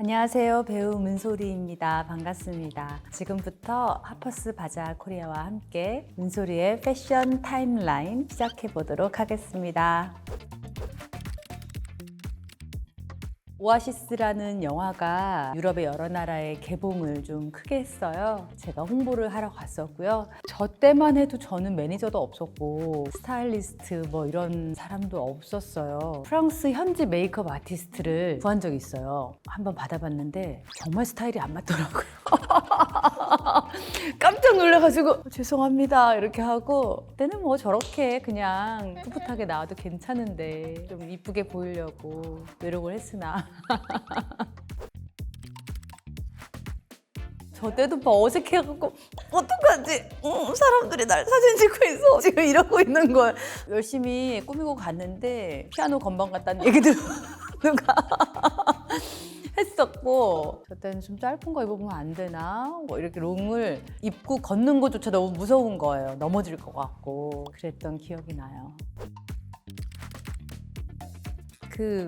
안녕하세요. 배우 문소리입니다. 반갑습니다. 지금부터 하퍼스 바자 코리아와 함께 문소리의 패션 타임라인 시작해 보도록 하겠습니다. 오아시스라는 영화가 유럽의 여러 나라에 개봉을 좀 크게 했어요. 제가 홍보를 하러 갔었고요. 저 때만 해도 저는 매니저도 없었고 스타일리스트 뭐 이런 사람도 없었어요. 프랑스 현지 메이크업 아티스트를 구한 적이 있어요. 한번 받아봤는데 정말 스타일이 안 맞더라고요. 깜짝 놀라가지고 죄송합니다 이렇게 하고, 그때는 뭐 저렇게 그냥 풋풋하게 나와도 괜찮은데 좀 이쁘게 보이려고 노력을 했으나 저 때도 막 어색해갖고 어떡하지? 사람들이 날 사진 찍고 있어 지금 이러고 있는 걸 열심히 꾸미고 갔는데 피아노 건반 같다는 얘기도 누가 했었고, 저 때는 좀 짧은 거 입어보면 안 되나? 뭐 이렇게 롱을 입고 걷는 것조차 너무 무서운 거예요. 넘어질 것 같고 그랬던 기억이 나요.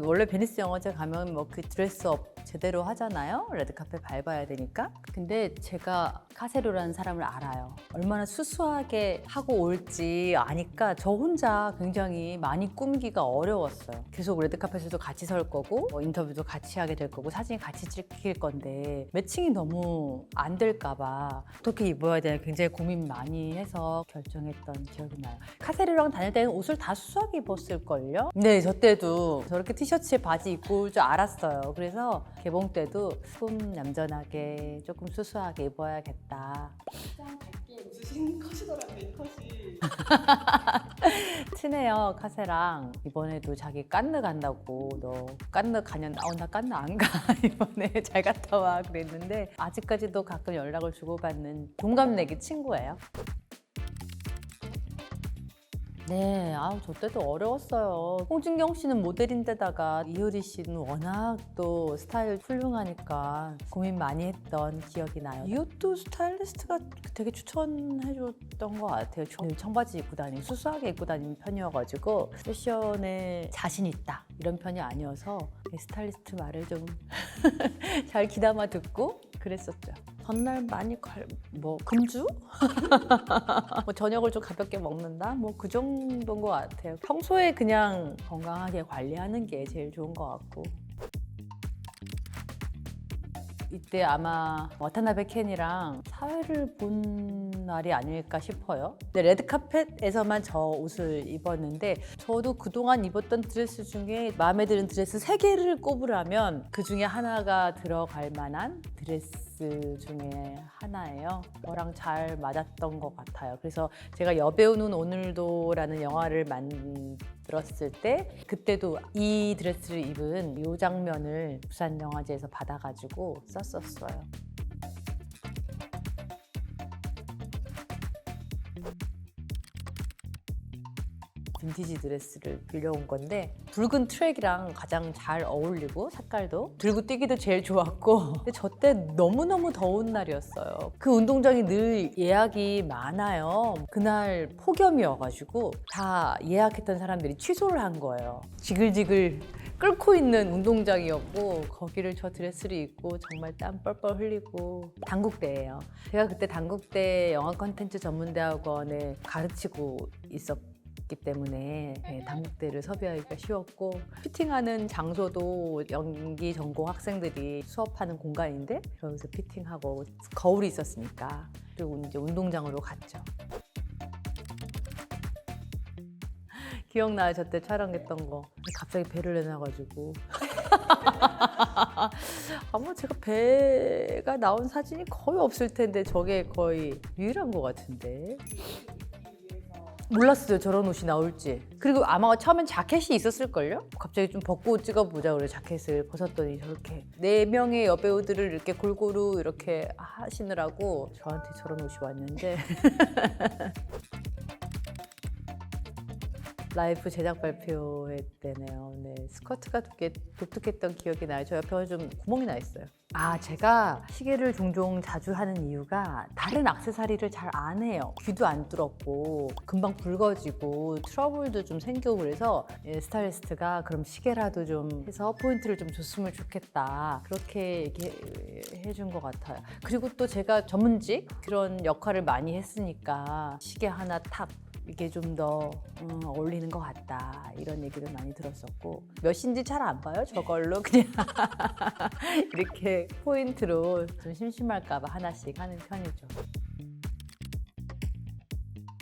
원래 베니스 영화제 가면 뭐 그 드레스업 제대로 하잖아요. 레드카펫 밟아야 되니까. 근데 제가 카세로라는 사람을 알아요. 얼마나 수수하게 하고 올지 아니까 저 혼자 굉장히 많이 꾸미기가 어려웠어요. 계속 레드카펫에도 같이 설 거고 인터뷰도 같이 하게 될 거고 사진 같이 찍힐 건데 매칭이 너무 안 될까 봐 어떻게 입어야 되나 굉장히 고민 많이 해서 결정했던 기억이 나요. 카세로랑 다닐 때는 옷을 다 수수하게 입었을걸요? 네, 저 때도 저렇게 티셔츠에 바지 입고 올 줄 알았어요. 그래서 개봉 때도 조금 얌전하게 조금 수수하게 입어야겠다. 가장 밝게 웃으신 컷이더라고요, 이 컷이. 친해요, 카세랑. 이번에도 자기 깐느 간다고, 너 깐느 가냐? 나 깐느 안 가. 이번에 잘 갔다 와 그랬는데 아직까지도 가끔 연락을 주고받는 동갑내기 친구예요. 네, 저 때도 어려웠어요. 홍진경 씨는 모델인데다가 이효리 씨는 워낙 또 스타일 훌륭하니까 고민 많이 했던 기억이 나요. 이것도 스타일리스트가 되게 추천해줬던 것 같아요. 청바지 입고 다니고 수수하게 입고 다니는 편이어가지고 패션에 자신 있다 이런 편이 아니어서 스타일리스트 말을 좀 잘 귀담아 듣고 그랬었죠. 전날 많이 금주? 뭐 저녁을 좀 가볍게 먹는다? 뭐 그 정도인 것 같아요. 평소에 그냥 건강하게 관리하는 게 제일 좋은 것 같고. 이때 아마 와타나베 켄이랑 사회를 본 날이 아닐까 싶어요. 근데 레드카펫에서만 저 옷을 입었는데 저도 그동안 입었던 드레스 중에 마음에 드는 드레스 3개를 꼽으라면 그 중에 하나가 들어갈 만한 드레스 중에 하나예요. 저랑 잘 맞았던 것 같아요. 그래서 제가 여배우는 오늘도라는 영화를 만들었을 때 그때도 이 드레스를 입은 이 장면을 부산영화제에서 받아가지고 썼었어요. 빈티지 드레스를 빌려온 건데 붉은 트랙이랑 가장 잘 어울리고 색깔도 들고 뛰기도 제일 좋았고, 근데 저 때 너무너무 더운 날이었어요. 그 운동장이 늘 예약이 많아요. 그날 폭염이어가지고 다 예약했던 사람들이 취소를 한 거예요. 지글지글 끓고 있는 운동장이었고 거기를 저 드레스를 입고 정말 땀 뻘뻘 흘리고. 단국대예요. 제가 그때 단국대 영화 콘텐츠 전문대학원에 가르치고 있었고 기 때문에 단국대를 섭외하기가 쉬웠고, 피팅하는 장소도 연기 전공 학생들이 수업하는 공간인데 거기서 피팅하고 거울이 있었으니까 그리고 이제 운동장으로 갔죠. 기억나요? 저 때 촬영했던 거. 갑자기 배를 내놔가지고 아마 제가 배가 나온 사진이 거의 없을 텐데 저게 거의 유일한 것 같은데. 몰랐어요, 저런 옷이 나올지. 그리고 아마 처음엔 자켓이 있었을걸요? 갑자기 좀 벗고 찍어보자 그래 자켓을 벗었더니 저렇게 4명의 여배우들을 이렇게 골고루 이렇게 하시느라고 저한테 저런 옷이 왔는데 라이브 제작 발표회 때네요. 네, 스커트가 독특했던 기억이 나요. 저 옆에 좀 구멍이 나 있어요. 아, 제가 시계를 종종 자주 하는 이유가 다른 액세서리를 잘 안 해요. 귀도 안 뚫었고 금방 붉어지고 트러블도 좀 생기고 그래서 스타일리스트가 그럼 시계라도 좀 해서 포인트를 좀 줬으면 좋겠다. 그렇게 얘기해준 것 같아요. 그리고 또 제가 전문직 그런 역할을 많이 했으니까 시계 하나 탁 이게 좀 더 어울리는 것 같다 이런 얘기를 많이 들었었고 몇인지 잘 안 봐요 저걸로 그냥 이렇게 포인트로 좀 심심할까 봐 하나씩 하는 편이죠.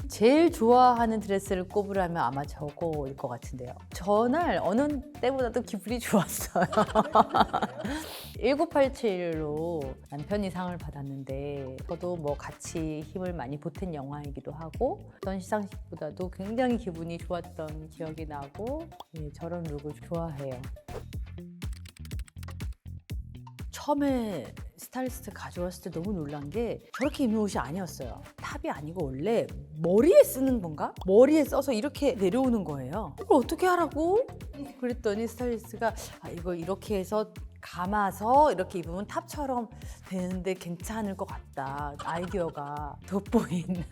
제일 좋아하는 드레스를 꼽으라면 아마 저거일 것 같은데요. 전날 어느 때보다도 기분이 좋았어요. 1987로 남편이 상을 받았는데 저도 뭐 같이 힘을 많이 보탠 영화이기도 하고 전 시상식보다도 굉장히 기분이 좋았던 기억이 나고 저런 룩을 좋아해요. 처음에 스타일리스트 가져왔을 때 너무 놀란 게 저렇게 입는 옷이 아니었어요. 탑이 아니고 원래 머리에 쓰는 건가? 머리에 써서 이렇게 내려오는 거예요. 이걸 어떻게 하라고? 그랬더니 스타일리스트가 이거 이렇게 해서 감아서 이렇게 입으면 탑처럼 되는데 괜찮을 것 같다. 아이디어가 돋보인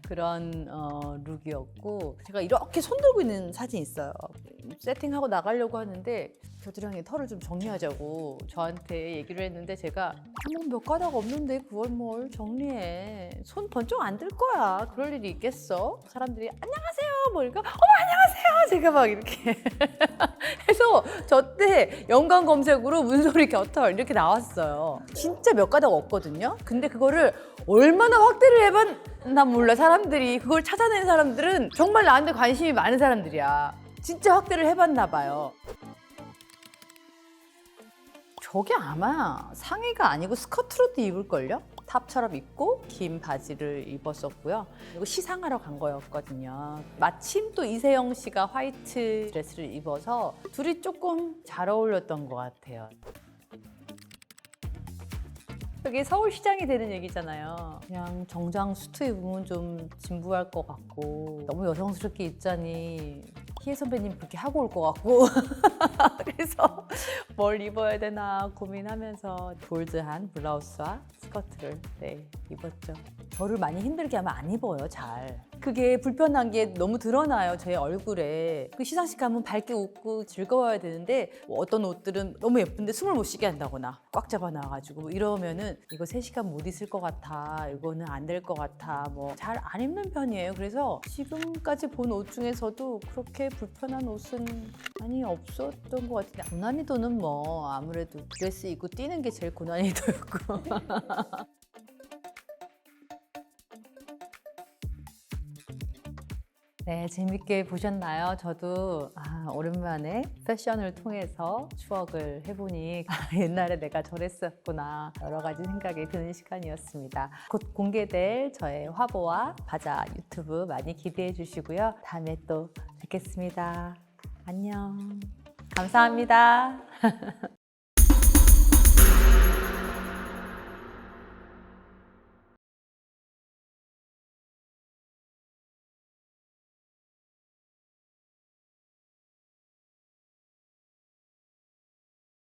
그런 룩이었고 제가 이렇게 손 들고 있는 사진이 있어요. 세팅하고 나가려고 하는데 겨드랑이 털을 좀 정리하자고 저한테 얘기를 했는데 제가 몇 가닥 없는데 그걸 뭘 정리해. 손 번쩍 안 들 거야. 그럴 일이 있겠어? 사람들이 안녕하세요 뭐 이러니까 안녕하세요 제가 막 이렇게 해서 저 때 연관 검색으로 문소리 겨털 이렇게 나왔어요. 진짜 몇 가닥 없거든요. 근데 그거를 얼마나 확대를 해봤나 몰라. 사람들이 그걸 찾아낸 사람들은 정말 나한테 관심이 많은 사람들이야. 진짜 확대를 해봤나 봐요. 저게 아마 상의가 아니고 스커트로도 입을걸요? 탑처럼 입고 긴 바지를 입었었고요. 그리고 시상하러 간 거였거든요. 마침 또 이세영 씨가 화이트 드레스를 입어서 둘이 조금 잘 어울렸던 것 같아요. 그게 서울시장이 되는 얘기잖아요. 그냥 정장 수트 입으면 좀 진부할 것 같고 너무 여성스럽게 입자니 희애 선배님 그렇게 하고 올 것 같고 그래서 뭘 입어야 되나 고민하면서 볼드한 블라우스와 스커트를 입었죠. 저를 많이 힘들게 하면 안 입어요, 잘. 그게 불편한 게 너무 드러나요, 제 얼굴에. 그 시상식 가면 밝게 웃고 즐거워야 되는데 뭐 어떤 옷들은 너무 예쁜데 숨을 못 쉬게 한다거나 꽉 잡아 놔가지고 이러면은 이거 3시간 못 있을 것 같아, 이거는 안 될 것 같아, 뭐 잘 안 입는 편이에요. 그래서 지금까지 본 옷 중에서도 그렇게 불편한 옷은 많이 없었던 것 같은데 고난이도는 뭐 아무래도 드레스 입고 뛰는 게 제일 고난이도였고 네, 재밌게 보셨나요? 저도 오랜만에 패션을 통해서 추억을 해보니 옛날에 내가 저랬었구나 여러 가지 생각이 드는 시간이었습니다. 곧 공개될 저의 화보와 바자 유튜브 많이 기대해 주시고요. 다음에 또 뵙겠습니다. 안녕. 감사합니다.